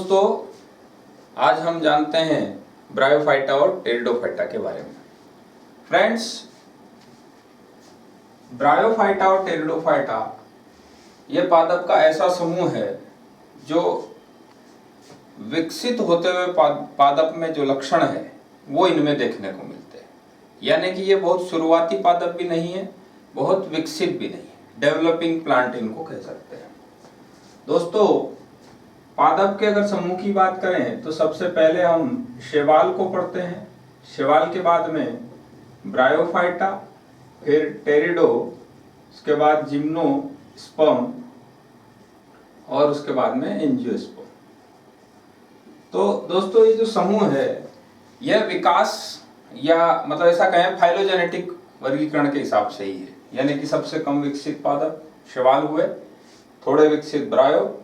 दोस्तों, आज हम जानते हैं ब्रायोफाइटा और टेरिडोफाइटा के बारे में। फ्रेंड्स, ब्रायोफाइटा और टेरिडोफाइटा ये पादप का ऐसा समूह है जो विकसित होते हुए पादप में जो लक्षण है वो इनमें देखने को मिलते हैं। यानी कि ये बहुत शुरुआती पादप भी नहीं है, बहुत विकसित भी नहीं है, डेवलपिंग प्लांट इनको कह सकते हैं। दोस्तों, पादप के अगर समूह की बात करें तो सबसे पहले हम शैवाल को पढ़ते हैं। शैवाल के बाद में ब्रायोफाइटा, फिर टेरिडो, उसके बाद जिम्नोस्पर्म और उसके बाद में एंजियोस्पर्म। तो दोस्तों, ये जो समूह है यह विकास या मतलब ऐसा कहें फाइलोजेनेटिक वर्गीकरण के हिसाब से ही है। यानी कि सबसे कम विकसित पादप शैवाल हुए, थोड़े विकसित ब्रायोफाइटा,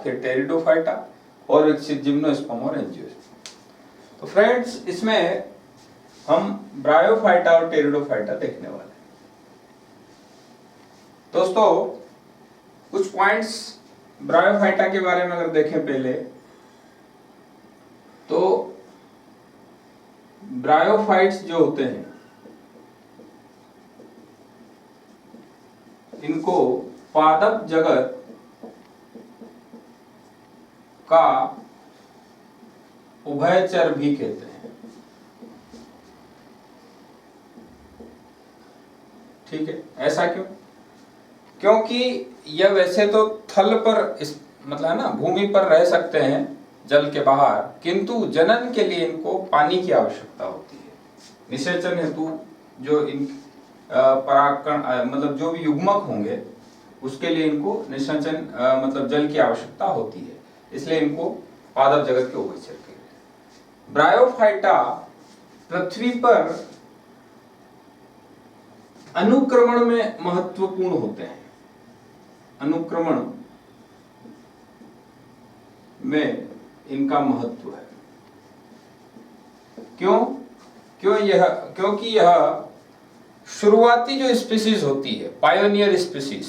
फिर टेरिडोफाइटा और विकसित जिम्नोस्पर्म और एंजियोस्पर्म। तो फ्रेंड्स, इसमें हम ब्रायोफाइटा और टेरिडोफाइटा देखने वाले हैं। दोस्तों, कुछ पॉइंट्स ब्रायोफाइटा के बारे में अगर देखें पहले, तो ब्रायोफाइट्स जो होते हैं इनको पादप जगत का उभयचर भी कहते हैं। ठीक है, ऐसा क्यों? क्योंकि यह वैसे तो थल पर मतलब है ना, भूमि पर रह सकते हैं जल के बाहर, किंतु जनन के लिए इनको पानी की आवश्यकता होती है। निषेचन हेतु जो इन परागकण मतलब जो भी युग्मक होंगे उसके लिए इनको निषेचन मतलब जल की आवश्यकता होती है, इसलिए इनको पादप जगत के उभयचर कहते हैं। ब्रायोफाइटा पृथ्वी पर अनुक्रमण में महत्वपूर्ण होते हैं। अनुक्रमण में इनका महत्व है। क्योंकि यह शुरुआती जो स्पीसीज होती है, पायोनियर स्पीसीज,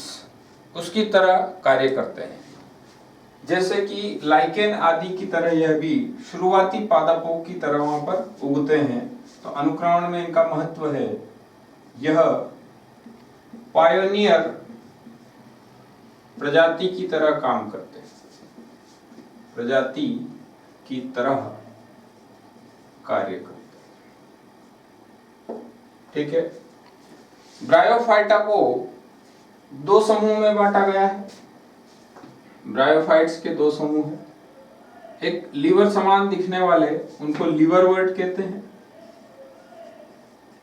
उसकी तरह कार्य करते हैं। जैसे कि लाइकेन आदि की तरह यह भी शुरुआती पादपों की तरह वहां पर उगते हैं। तो अनुक्रमण में इनका महत्व है। यह पायोनियर प्रजाति की तरह काम करते हैं, प्रजाति की तरह कार्य करते हैं। ठीक है। ब्रायोफाइटा को दो समूह में बांटा गया है। ब्रायोफाइट्स के दो समूह हैं। एक लीवर समान दिखने वाले, उनको लीवरवर्ट कहते हैं।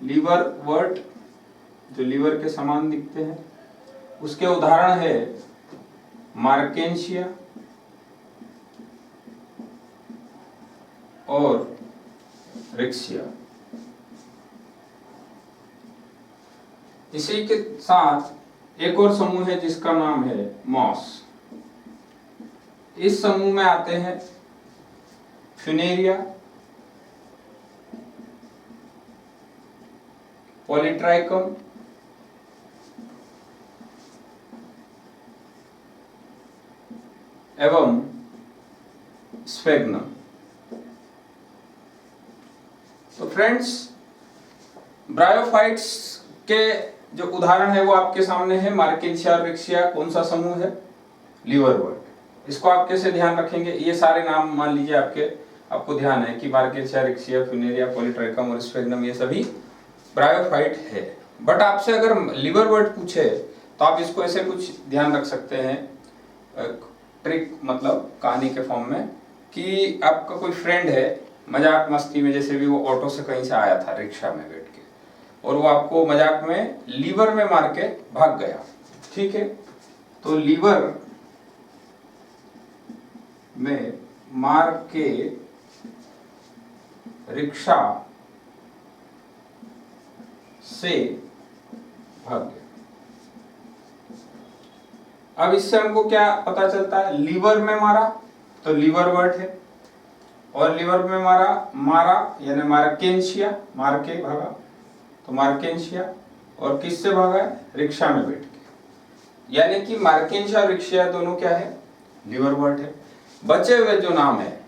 लीवरवर्ट जो लीवर के समान दिखते हैं, उसके उदाहरण है मार्केंशिया और रिक्सिया। इसी के साथ एक और समूह है जिसका नाम है मॉस। इस समूह में आते हैं फ्यूनेरिया, पॉलीट्राइकम, एवं स्फेग्नम। तो फ्रेंड्स, ब्रायोफाइट्स के जो उदाहरण है वो आपके सामने है। मार्केंशिया और रिक्सिया कौन सा समूह है? लीवरवर्ट। इसको आप कैसे ध्यान रखेंगे? ये सारे नाम मान लीजिए आपको ध्यान है कि मार्केंशिया, रिक्सिया, फ्यूनेरिया, पॉलीट्राइकम और स्फेग्नम ये सभी ब्रायोफाइट है। बट आपसे अगर लीवरवर्ट पूछे तो आप इसको ऐसे कुछ ध्यान रख सकते हैं, ट्रिक मतलब कहानी के फॉर्म में, कि आपका कोई फ्रेंड है, मजाक मस्ती में जैसे भी वो ऑटो से कहीं से आया था रिक्शा में बैठ के, और वो आपको मजाक में लीवर में मार के भाग गया। ठीक है, तो लीवर में मार के रिक्शा से भाग गया। अब इससे हमको क्या पता चलता है? लीवर में मारा तो लीवरवर्ट है, और लीवर में मारा यानी मार्केंशिया, मार के भागा तो मार्केंशिया, और किससे भागा है? रिक्शा में बैठ के। यानी कि मार्केंशिया और रिक्शिया दोनों क्या है? लीवरवर्ट है। बचे हुए जो नाम है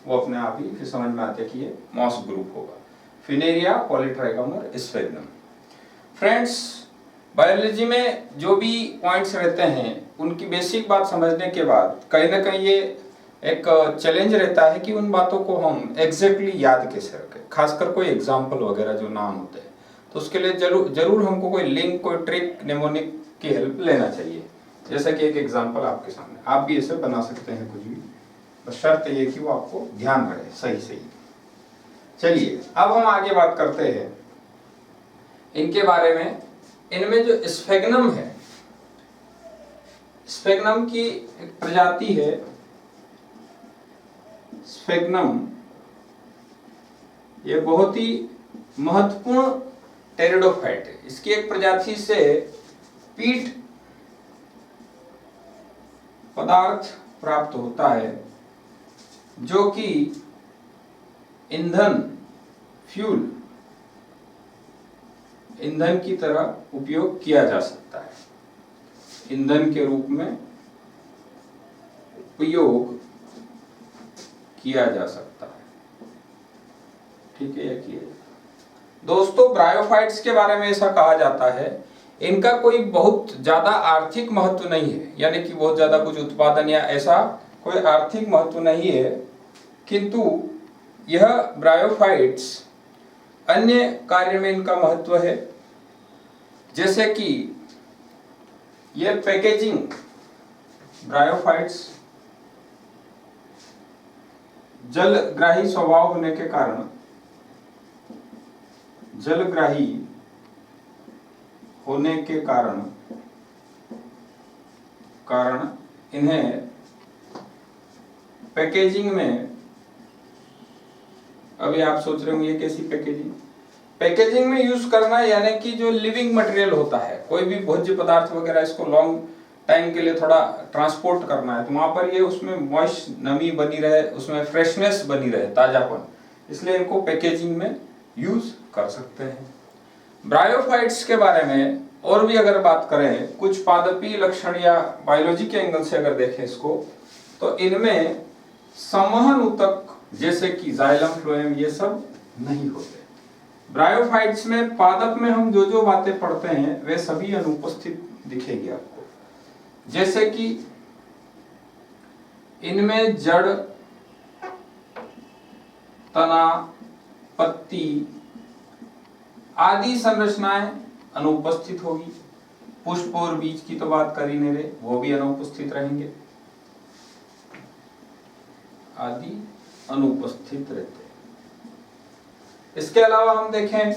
वो अपने आप ही फिर समझ में आते कि ये मॉस ग्रुप होगा, फिनेरिया, पॉलीट्राइकम और स्फेग्नम। फ्रेंड्स, बायोलॉजी में जो भी पॉइंट्स रहते हैं उनकी बेसिक बात समझने के बाद कहीं ना कहीं ये एक चैलेंज रहता है कि उन बातों को हम एग्जैक्टली याद कैसे रखें, खासकर कोई एग्जाम्पल वगैरह जो नाम होते हैं। तो उसके लिए जरूर हमको कोई लिंक, कोई ट्रिक, नेमोनिक की हेल्प लेना चाहिए। जैसा कि एक एग्जाम्पल आपके सामने, आप भी ऐसे बना सकते हैं कुछ भी, बस शर्त ये कि वो आपको ध्यान रहे सही सही। चलिए अब हम आगे बात करते हैं इनके बारे में। इनमें जो स्फेग्नम है, स्फेग्नम की एक प्रजाति है स्फेग्नम, ये बहुत ही महत्वपूर्ण टेरिडोफाइट है। इसकी एक प्रजाति से पीट पदार्थ प्राप्त होता है जो कि ईंधन, फ्यूल, ईंधन की तरह उपयोग किया जा सकता है, ईंधन के रूप में उपयोग किया जा सकता है। ठीक है, यह किया दोस्तों, ब्रायोफाइट्स के बारे में ऐसा कहा जाता है इनका कोई बहुत ज्यादा आर्थिक महत्व नहीं है, यानी कि बहुत ज्यादा कुछ उत्पादन या ऐसा कोई आर्थिक महत्व नहीं है, किंतु यह ब्रायोफाइट्स अन्य कार्य में इनका महत्व है। जैसे कि यह पैकेजिंग, ब्रायोफाइट्स जलग्राही स्वभाव होने के कारण, जलग्राही होने के कारण इन्हें पैकेजिंग में, अभी आप सोच रहे होंगे कैसी पैकेजिंग, पैकेजिंग में यूज करना, यानी कि जो लिविंग मटेरियल होता है, कोई भी भोज्य पदार्थ वगैरह, इसको लॉन्ग टाइम के लिए थोड़ा ट्रांसपोर्ट करना है, तो वहां पर ये उसमें मॉइस्ट नमी बनी रहे, उसमें फ्रेशनेस बनी रहे, ताजापन, इसलिए इनको पैकेजिंग में यूज कर सकते हैं। ब्रायोफाइट्स के बारे में और भी अगर बात करें, कुछ पादपीय लक्षण या बायोलॉजी के एंगल से अगर देखें इसको, तो इनमें संवहन ऊतक जैसे कि जाइलम, फ्लोएम, ये सब नहीं होते। ब्रायोफाइट्स में, पादप में हम जो जो बातें पढ़ते हैं वे सभी अनुपस्थित दिखेगी आपको। जैसे कि इनमें जड़, तना, पत्ती आदि संरचनाएं अनुपस्थित होगी। पुष्प और बीज की तो बात कर ही नहीं रहे, वो भी अनुपस्थित रहेंगे, आदि अनुपस्थित रहते हैं। इसके अलावा हम देखें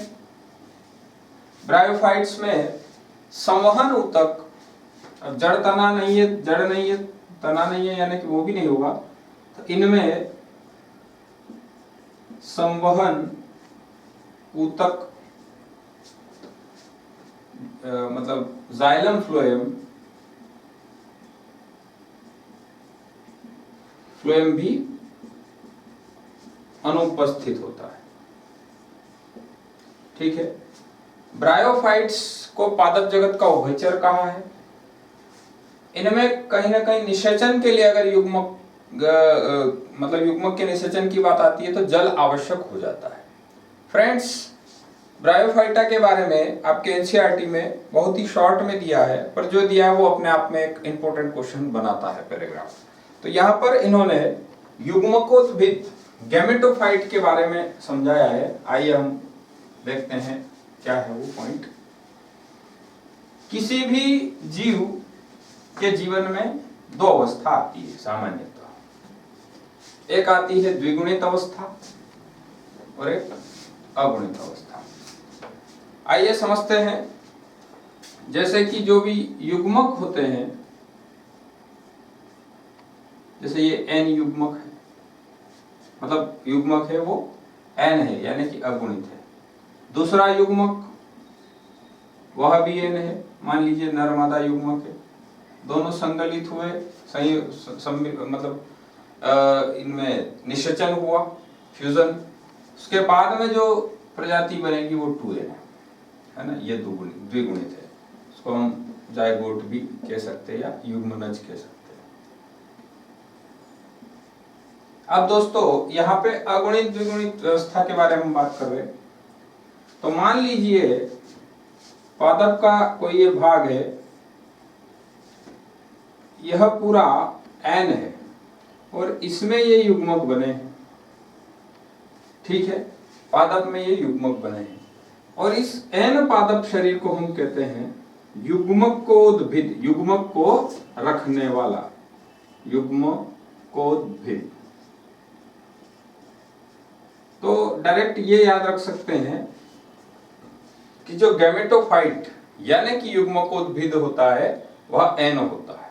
ब्रायोफाइट्स में संवहन ऊतक, अब जड़ तना नहीं है, जड़ नहीं है, तना नहीं है, यानी कि वो भी नहीं होगा, तो इनमें संवहन ऊतक मतलब जाइलम, फ्लोएम भी अनुपस्थित होता है। ठीक है, ब्रायोफाइट्स को पादप जगत का उभयचर कहा है। इनमें कहीं ना कहीं निषेचन के लिए अगर युग्मक मतलब युग्मक के निषेचन की बात आती है तो जल आवश्यक हो जाता है। फ्रेंड्स, ब्रायोफाइटा के बारे में आपके एनसीईआरटी में बहुत ही शॉर्ट में दिया है, पर जो दिया है वो अपने आप में एक इंपॉर्टेंट क्वेश्चन बनाता है पैराग्राफ। तो यहाँ पर इन्होंने युग्मकोद्भिद गैमेटोफाइट के बारे में समझाया है। आइए हम देखते हैं क्या है वो पॉइंट। किसी भी जीव के जीवन में दो अवस्था आती है सामान्यतः, एक आती है द्विगुणित अवस्था और एक अगुणित अवस्था। आइए समझते हैं। जैसे कि जो भी युग्मक होते हैं, जैसे ये एन युग्मक है, मतलब युग्मक है वो एन है, यानी कि अगुणित है। दूसरा युग्मक वह भी एन है, मान लीजिए नर्मदा युग्मक है, दोनों संगलित हुए, सही मतलब इनमें निषेचन हुआ, फ्यूजन, उसके बाद में जो प्रजाति बनेगी वो 2n है ना, ये द्विगुणित है। उसको हम जायगोट भी कह सकते हैं या युग्मनज कह सकते हैं। अब दोस्तों यहाँ पे अगुणित द्विगुणित व्यवस्था के बारे में बात कर रहे हैं। तो मान लीजिए पादप का कोई ये भाग है, यह पूरा n है और इसमें ये युग्मक बने हैं, ठीक है, पादप में ये युग्मक बने हैं और इस n पादप शरीर को हम कहते हैं युग्मकोद्भिद, युग्मक को रखने वाला, युग्मकोद्भिद। तो डायरेक्ट ये याद रख सकते हैं कि जो गैमेटोफाइट यानी कि युग्मकोद्भिद होता है वह n होता है,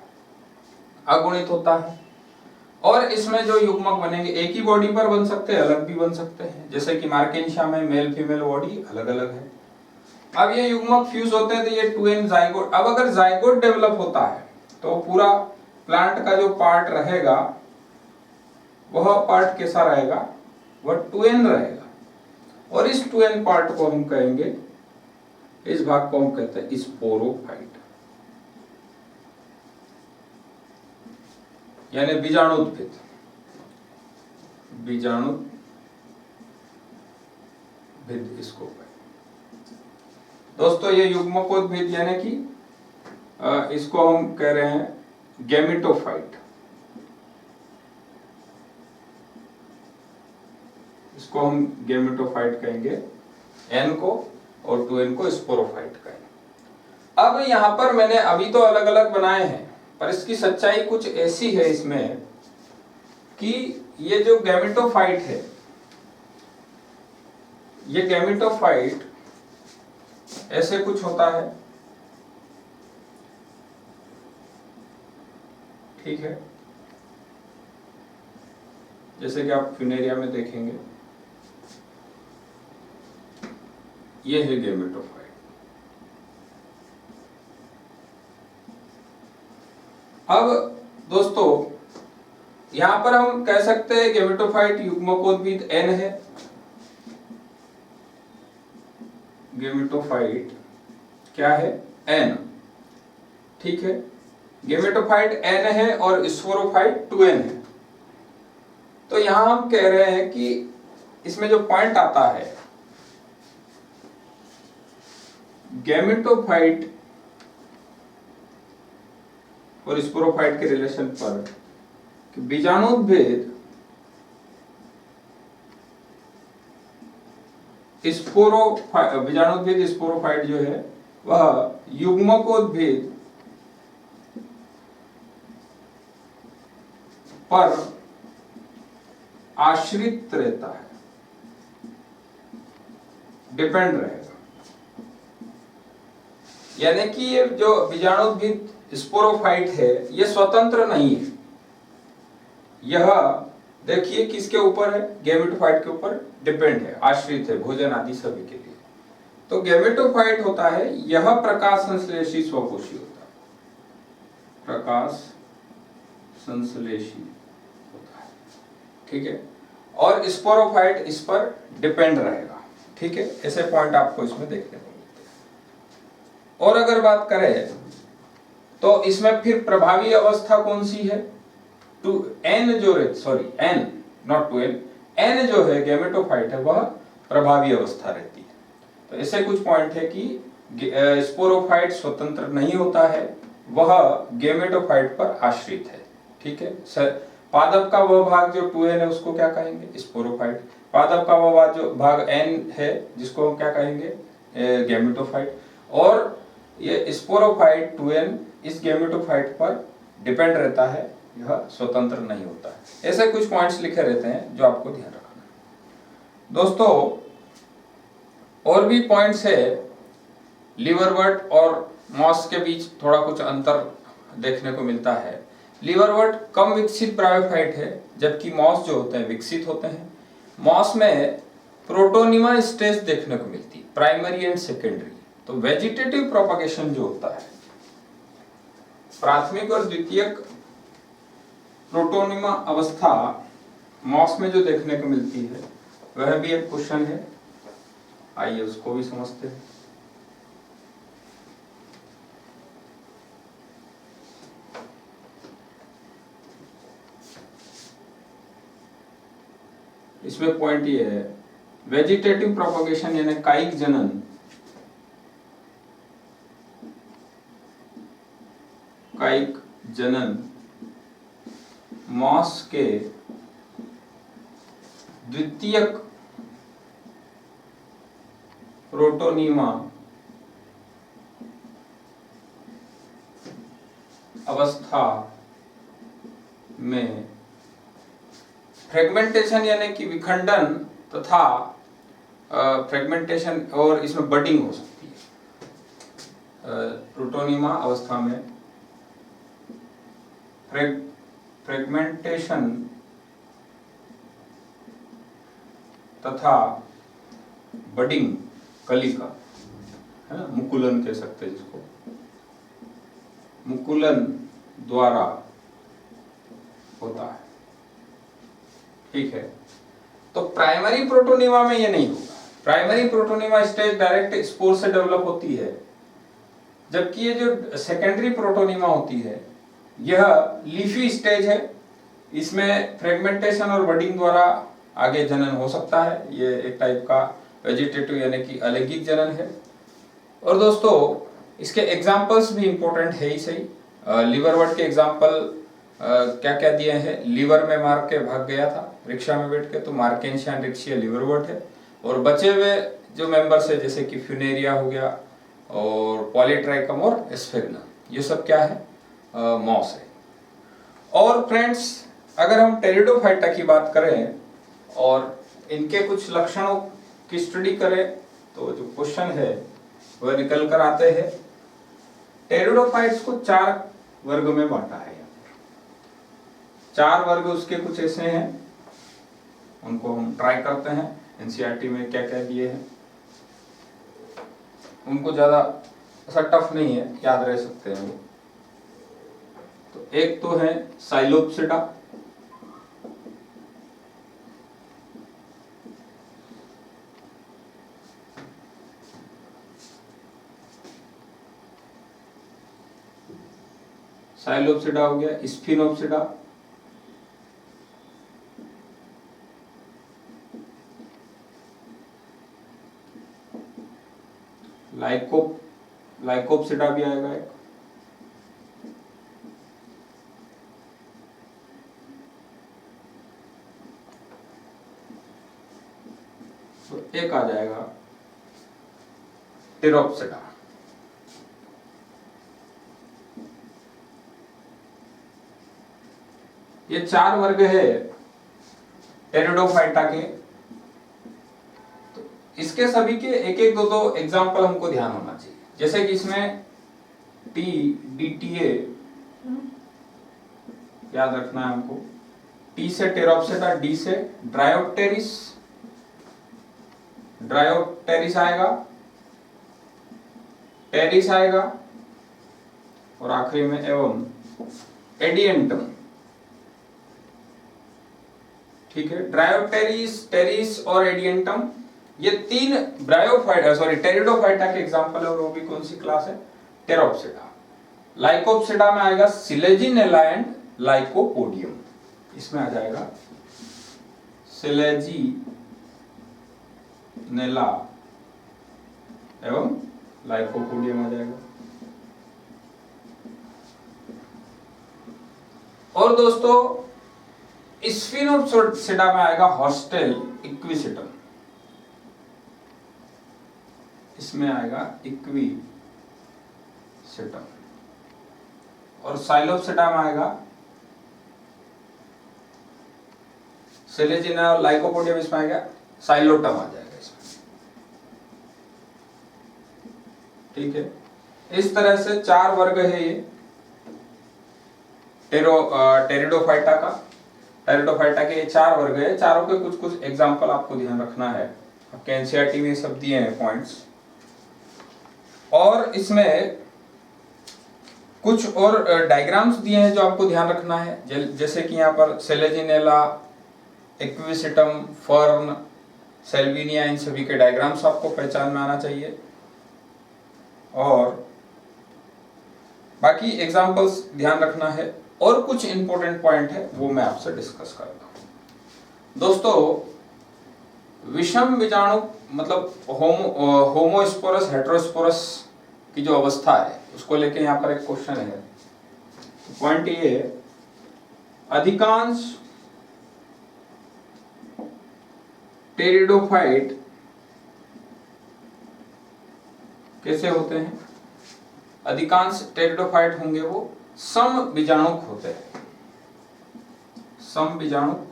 अगुणित होता है। और इसमें जो युग्मक बनेंगे एक ही बॉडी पर बन सकते हैं, अलग भी बन सकते हैं, जैसे कि मार्केंशिया में मेल फीमेल बॉडी अलग अलग है। अब ये युग्मक फ्यूज होते हैं तो ये 2n जाइगोट। अब अगर जाइगोट डेवलप होता है तो पूरा प्लांट का जो पार्ट रहेगा वह पार्ट कैसा रहेगा, वह 2n रहेगा और इस 2n पार्ट को हम कहेंगे, इस भाग को हम कहते हैं स्पोरोफाइट, यानी बीजाणुद्भिद, बीजाणुद्भिद इसको कहें। दोस्तों ये युग्मकोद्भिद यानी कि इसको हम कह रहे हैं गैमेटोफाइट, इसको हम गैमेटोफाइट कहेंगे n को, और 2n को स्पोरोफाइट कहेंगे। अब यहां पर मैंने अभी तो अलग अलग बनाए हैं पर इसकी सच्चाई कुछ ऐसी है इसमें कि ये जो गैमेटोफाइट है, ये गैमेटोफाइट ऐसे कुछ होता है, ठीक है, जैसे कि आप फ्यूनेरिया में देखेंगे, ये है गैमेटोफाइट। अब दोस्तों यहां पर हम कह सकते हैं गैमेटोफाइट युग्मकोद्भिद n है, गैमेटोफाइट क्या है, n, ठीक है, गैमेटोफाइट n है और स्पोरोफाइट 2n है। तो यहां हम कह रहे हैं कि इसमें जो पॉइंट आता है गैमेटोफाइट और स्पोरोफाइट के रिलेशन पर कि बीजाणुद्भिद बीजाणुद्भिद स्पोरोफाइट जो है वह युग्मकोद्भिद पर आश्रित रहता है, डिपेंड रहेगा। यानी कि ये जो बीजाणुद्भिद स्पोरोफाइट है ये स्वतंत्र नहीं है, यह देखिए किसके ऊपर है, गैमेटोफाइट के ऊपर डिपेंड है, आश्रित है, भोजन आदि सभी के लिए। तो गैमेटोफाइट होता है यह प्रकाश संश्लेषी स्वकोषी होता है, प्रकाश संश्लेषी होता है, ठीक है, और स्पोरोफाइट इस पर डिपेंड रहेगा, ठीक है। ऐसे पॉइंट आपको इसमें देखने को मिलते हैं। और अगर बात करें तो इसमें फिर प्रभावी अवस्था कौन सी है, n जो n नॉट 2n, n जो है गैमेटोफाइट है वह प्रभावी अवस्था रहती है। तो ऐसे कुछ पॉइंट है कि स्पोरोफाइट स्वतंत्र नहीं होता है, वह गैमेटोफाइट पर आश्रित है, ठीक है। पादप का वह भाग जो 2n है उसको क्या कहेंगे, स्पोरोफाइट। पादप का वह जो भाग n है जिसको हम क्या कहेंगे, गैमेटोफाइट। और ये स्पोरोफाइट 2n इस गैमेटोफाइट पर डिपेंड रहता है, यह स्वतंत्र नहीं होता है। ऐसे कुछ पॉइंट्स लिखे रहते हैं जो आपको ध्यान रखना है। दोस्तों और भी पॉइंट्स है, लीवरवर्ट और मॉस के बीच थोड़ा कुछ अंतर देखने को मिलता है। लीवरवर्ट कम विकसित ब्रायोफाइट है जबकि मॉस जो होते हैं विकसित होते हैं। मॉस में प्रोटोनिमा स्टेज देखने को मिलती है, प्राइमरी एंड सेकेंडरी। तो वेजिटेटिव प्रोपगेशन जो होता है, प्राथमिक और द्वितीयक प्रोटोनिमा अवस्था मॉस में जो देखने को मिलती है वह भी एक क्वेश्चन है, आइए उसको भी समझते हैं। इसमें पॉइंट ये है, वेजिटेटिव प्रोपगेशन यानी कायिक जनन मॉस के द्वितीयक प्रोटोनीमा अवस्था में फ्रेगमेंटेशन यानी कि विखंडन तथा फ्रेगमेंटेशन और इसमें बडिंग हो सकती है। प्रोटोनीमा अवस्था में फ्रेगमेंटेशन तथा बडिंग, कलिका है ना, मुकुलन कह सकते हैं जिसको, मुकुलन द्वारा होता है। ठीक है, तो प्राइमरी प्रोटोनीमा में ये नहीं होगा। Primary protonema stage direct spore से डेवलप होती है, जबकि ये जो सेकेंडरी प्रोटोनीमा होती है यह लीफी स्टेज है। इसमें फ्रेगमेंटेशन और बडिंग द्वारा आगे जनन हो सकता है। ये एक टाइप का वेजिटेटिव यानी कि अलैंगिक जनन है। और दोस्तों इसके एग्जाम्पल्स भी इंपॉर्टेंट है ही सही। लिवरवर्ट के एग्जाम्पल क्या क्या दिए हैं, लीवर में मार के भाग गया था रिक्शा में बैठ के, तो मार्केंशियन रिक्शिया लिवरवर्ट है। और बचे हुए जो मेंबर्स है जैसे कि फ्यूनेरिया हो गया और पॉलीट्राइकम और एस्फेगना, ये सब क्या है, मॉस है। और फ्रेंड्स अगर हम टेरिडोफाइटा की बात करें और इनके कुछ लक्षणों की स्टडी करें तो जो क्वेश्चन है वह निकल कर आते हैं। टेरिडोफाइट्स को 4 वर्ग में बांटा है। 4 वर्ग उसके कुछ ऐसे हैं, उनको हम ट्राई करते हैं। एनसीईआरटी में क्या क्या दिए हैं, उनको ज्यादा ऐसा टफ नहीं है, याद रह सकते हैं वो। तो एक तो है साइलोप्सिडा, साइलोप्सिडा हो गया, स्फिनोप्सिडा, लाइकोप्सिडा भी आएगा एक, तो एक आ जाएगा टेरोप्सिडा। ये 4 वर्ग है टेरिडोफाइटा के। तो इसके सभी के एक एक दो दो एग्जाम्पल हमको ध्यान होना चाहिए। जैसे कि इसमें टी डीटीए याद रखना है हमको। टी से टेरोप्सिडा, डी से ड्रायोप्टेरिस, ड्रायोप्टेरिस आएगा, टेरिस आएगा और आखिरी में एवं एडियंटम। ठीक है, ड्रायोप्टेरिस, टेरिस और एडियंटम, ये 3 टेरिडोफाइटा के एग्जांपल है। और वो भी कौन सी क्लास है, टेरोप्सिडा। लाइकोप्सिडा में आएगा सिलेजिनेला एंड लाइकोपोडियम, इसमें आ जाएगा सिलेजिनेला एवं लाइकोपोडियम आ जाएगा। और दोस्तों स्फिनोप्सिडा में आएगा हॉस्टेल इक्विसिटम, इसमें आएगा इक्विसिटम। और साइलोप्सिडा में आएगा सिलेजिना और लाइकोपोडियम, इसमें आएगा साइलोटम आ जाएगा इसमें। ठीक है, इस तरह से 4 वर्ग है ये टेरिडोफाइटा का। टेरिडोफाइटा के 4 वर्ग है, चारों के कुछ कुछ एग्जांपल आपको ध्यान रखना है। आपके एनसीईआरटी में सब दिए हैं पॉइंट्स। और इसमें कुछ और डायग्राम्स दिए हैं जो आपको ध्यान रखना है। जैसे कि यहाँ पर सेलेजिनेला, इक्विसिटम, फर्न, सेल्विनिया, इन सभी के डायग्राम्स आपको पहचान में आना चाहिए। और बाकी एग्जांपल्स ध्यान रखना है। और कुछ इंपॉर्टेंट पॉइंट है वो मैं आपसे डिस्कस करता हूं। दोस्तों विषम बीजाणु मतलब होमोस्पोरस हेटेरोस्पोरस की जो अवस्था है उसको लेके यहाँ पर एक क्वेश्चन है। तो पॉइंट ये है, अधिकांश टेरिडोफाइट कैसे होते हैं? अधिकांश टेरिडोफाइट होंगे वो सम बीजाणुक होते हैं, सम बीजाणुक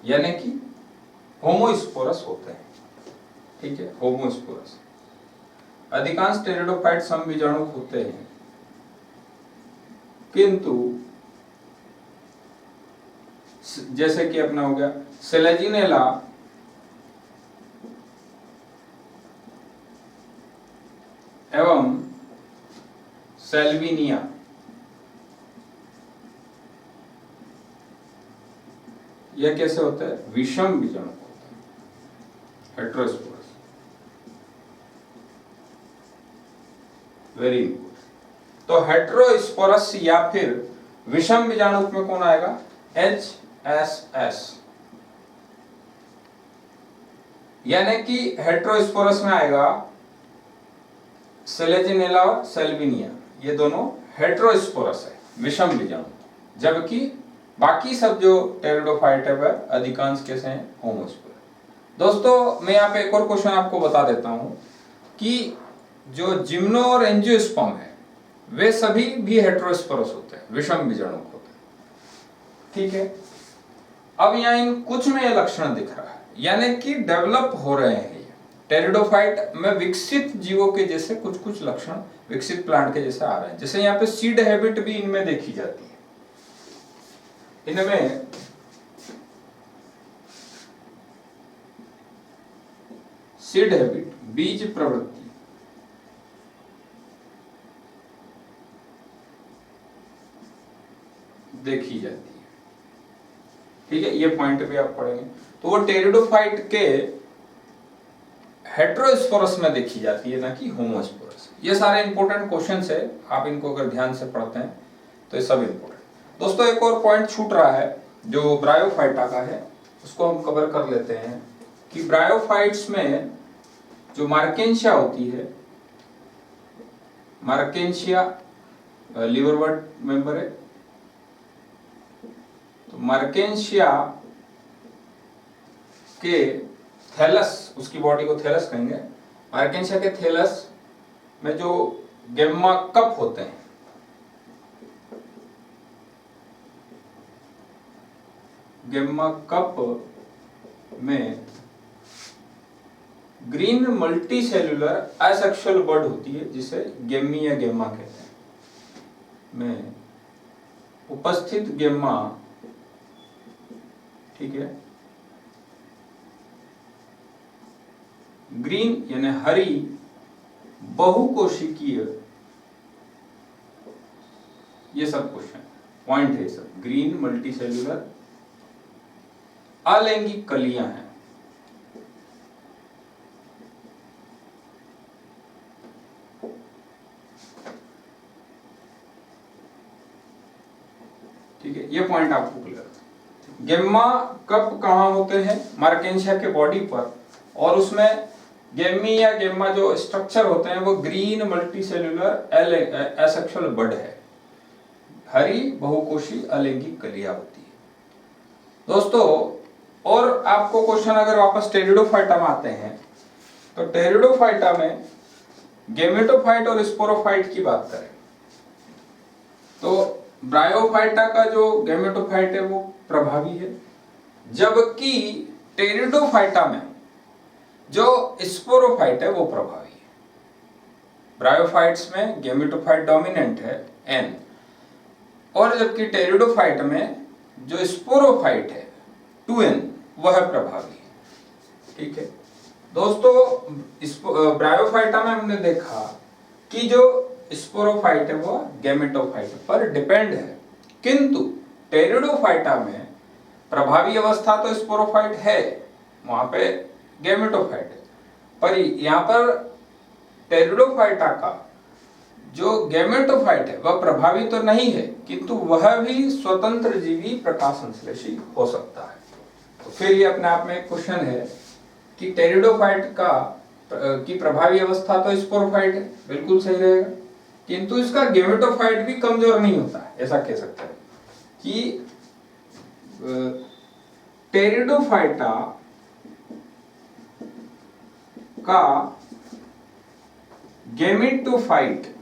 यानी कि होमोस्पोरस होते हैं। ठीक है, होमोस्पोरस। अधिकांश टेरिडोफाइट सम बीजाणुक होते हैं, किंतु जैसे कि अपना हो गया सेलेजिनेला एवं सेल्विनिया, यह कैसे होता है? विषम बीजाणु होता है, हेटेरोस्पोरस। Very important. तो हेटेरोस्पोरस या फिर विषम बीजाणु में कौन आएगा? HSS, यानी कि हेटेरोस्पोरस में आएगा सेलेजिनेला और सेल्विनिया, ये दोनों हेटेरोस्पोरस है, विषम बीजाणु। जबकि बाकी सब जो टेरिडोफाइट है वह अधिकांश कैसे हैं? होमोस्पोरस। दोस्तों मैं यहाँ पे एक और क्वेश्चन आपको बता देता हूं कि जो जिम्नो और एंजियोस्पर्म है वे सभी भी हेटेरोस्पोरस होते हैं, विषम बीजाणु होते हैं। ठीक है, अब यहाँ इन कुछ में यह लक्षण दिख रहा है, यानी कि डेवलप हो रहे हैं ये टेरिडोफाइट में विकसित जीवों के जैसे कुछ कुछ लक्षण विकसित प्लांट के जैसे आ रहे हैं। जैसे यहाँ पे सीड हैबिट भी इनमें देखी जाती है। इनमें सीड हैबिट, बीज प्रवृत्ति देखी जाती है। ठीक है, ये पॉइंट भी आप पढ़ेंगे। तो वो टेरिडोफाइट के हेटेरोस्पोरस में देखी जाती है, ना कि होमोस्पोरस। ये सारे इंपॉर्टेंट क्वेश्चंस है, आप इनको अगर ध्यान से पढ़ते हैं तो ये सब इंपॉर्टेंट। दोस्तों एक और पॉइंट छूट रहा है जो ब्रायोफाइटा का है, उसको हम कवर कर लेते हैं कि ब्रायोफाइट्स में जो मार्केंशिया होती है, मार्केंशिया लीवरवर्ट मेंबर है, तो मार्केंशिया के थैलस, उसकी बॉडी को थैलस कहेंगे, मार्केंशिया के थैलस में जो गेम्मा कप होते हैं, गेम्मा कप में ग्रीन मल्टी सेल्यूलर एसेक्सुअल बड होती है, जिसे गेम्मी या गेम्मा कहते हैं, में उपस्थित गेम्मा, ठीक है, ग्रीन यानी हरी बहुकोशिकीय, ये सब क्वेश्चन पॉइंट है सब, ग्रीन मल्टी सेल्यूलर अलैंगिक कलियां हैं। ठीक है, ये पॉइंट आपको क्लियर। गेम्मा कप कहां होते हैं? मार्केंशिया के बॉडी पर, और उसमें गेम्मी या गेम्मा जो स्ट्रक्चर होते हैं वो ग्रीन मल्टी सेल्यूलर एसेक्सुअल बड है, हरी बहुकोशी अलैंगिक कलियां होती है। दोस्तों और आपको क्वेश्चन अगर वापस टेरिडोफाइटा में आते हैं, तो टेरिडोफाइटा में गेमेटोफाइट और स्पोरोफाइट की बात करें तो ब्रायोफाइटा का जो गेमेटोफाइट है वो प्रभावी है, जबकि टेरिडोफाइटा में जो स्पोरोफाइट है वो प्रभावी है। ब्रायोफाइट्स में गेमेटोफाइट डोमिनेंट है N, और जबकि टेरिडोफाइट में जो स्पोरोफाइट है 2N वह प्रभावी है। ठीक है दोस्तों, ब्रायोफाइटा में हमने देखा कि जो स्पोरोफाइट है वो गेमेटोफाइट पर डिपेंड है, किंतु टेरिडोफाइटा में प्रभावी अवस्था तो स्पोरोफाइट है, वहां पे गेमेटोफाइट है, पर यहाँ पर टेरिडोफाइटा का जो गेमेटोफाइट है वह प्रभावी तो नहीं है, किंतु वह भी स्वतंत्र जीवी प्रकाश संश्लेषी हो सकता है। तो फिर ये अपने आप में एक क्वेश्चन है कि टेरिडोफाइट की प्रभावी अवस्था तो स्पोरोफाइट है, बिल्कुल सही रहेगा, किंतु इसका गेमेटोफाइट भी कमजोर नहीं होता है, ऐसा कह सकते हैं कि टेरिडोफाइटा का गेमेटोफाइट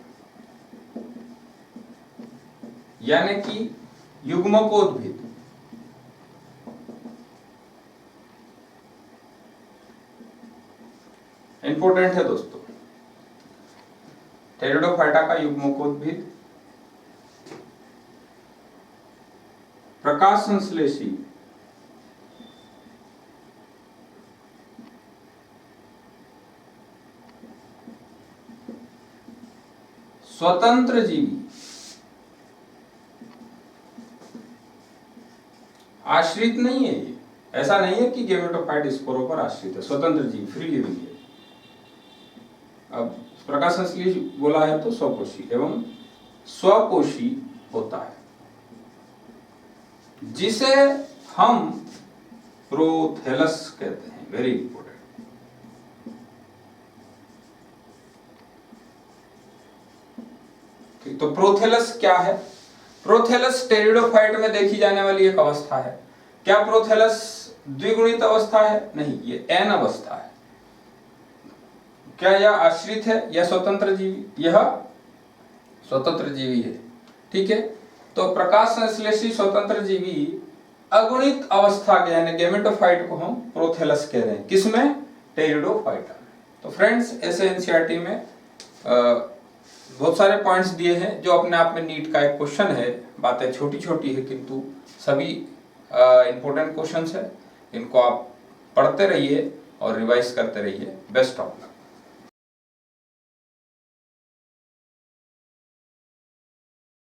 यानी कि युग्मकोद्भिद इंपॉर्टेंट है दोस्तों, टेरिडोफाइटा का युग्मकोद्भिद प्रकाश संश्लेषी स्वतंत्र जीवी आश्रित नहीं है। ये ऐसा नहीं है कि गेमेटोफाइट स्पोरों पर आश्रित है, स्वतंत्र जीवी, फ्री लिविंग है। अब प्रकाश संश्लेषी बोला है तो स्वकोशी एवं स्वकोशी होता है, जिसे हम प्रोथेलस कहते हैं। Very important. ठीक, तो प्रोथेलस क्या है? प्रोथेलस टेरिडोफाइट में देखी जाने वाली एक अवस्था है। क्या प्रोथेलस द्विगुणित अवस्था है? नहीं, ये एन अवस्था है। क्या यह आश्रित है या स्वतंत्र जीवी? यह स्वतंत्र जीवी है। ठीक है, तो प्रकाश संश्लेषी स्वतंत्र जीवी अगुणित अवस्था के यानी गेमेटोफाइट को हम प्रोथेलस कह रहे हैं। किसमें? टेरिडोफाइटा में। तो फ्रेंड्स, ऐसे एनसीईआरटी में बहुत सारे पॉइंट्स दिए हैं जो अपने आप में नीट का एक क्वेश्चन है। बातें छोटी छोटी है किंतु सभी इंपॉर्टेंट क्वेश्चंस है। इनको आप पढ़ते रहिए और रिवाइज करते रहिए। Best of luck.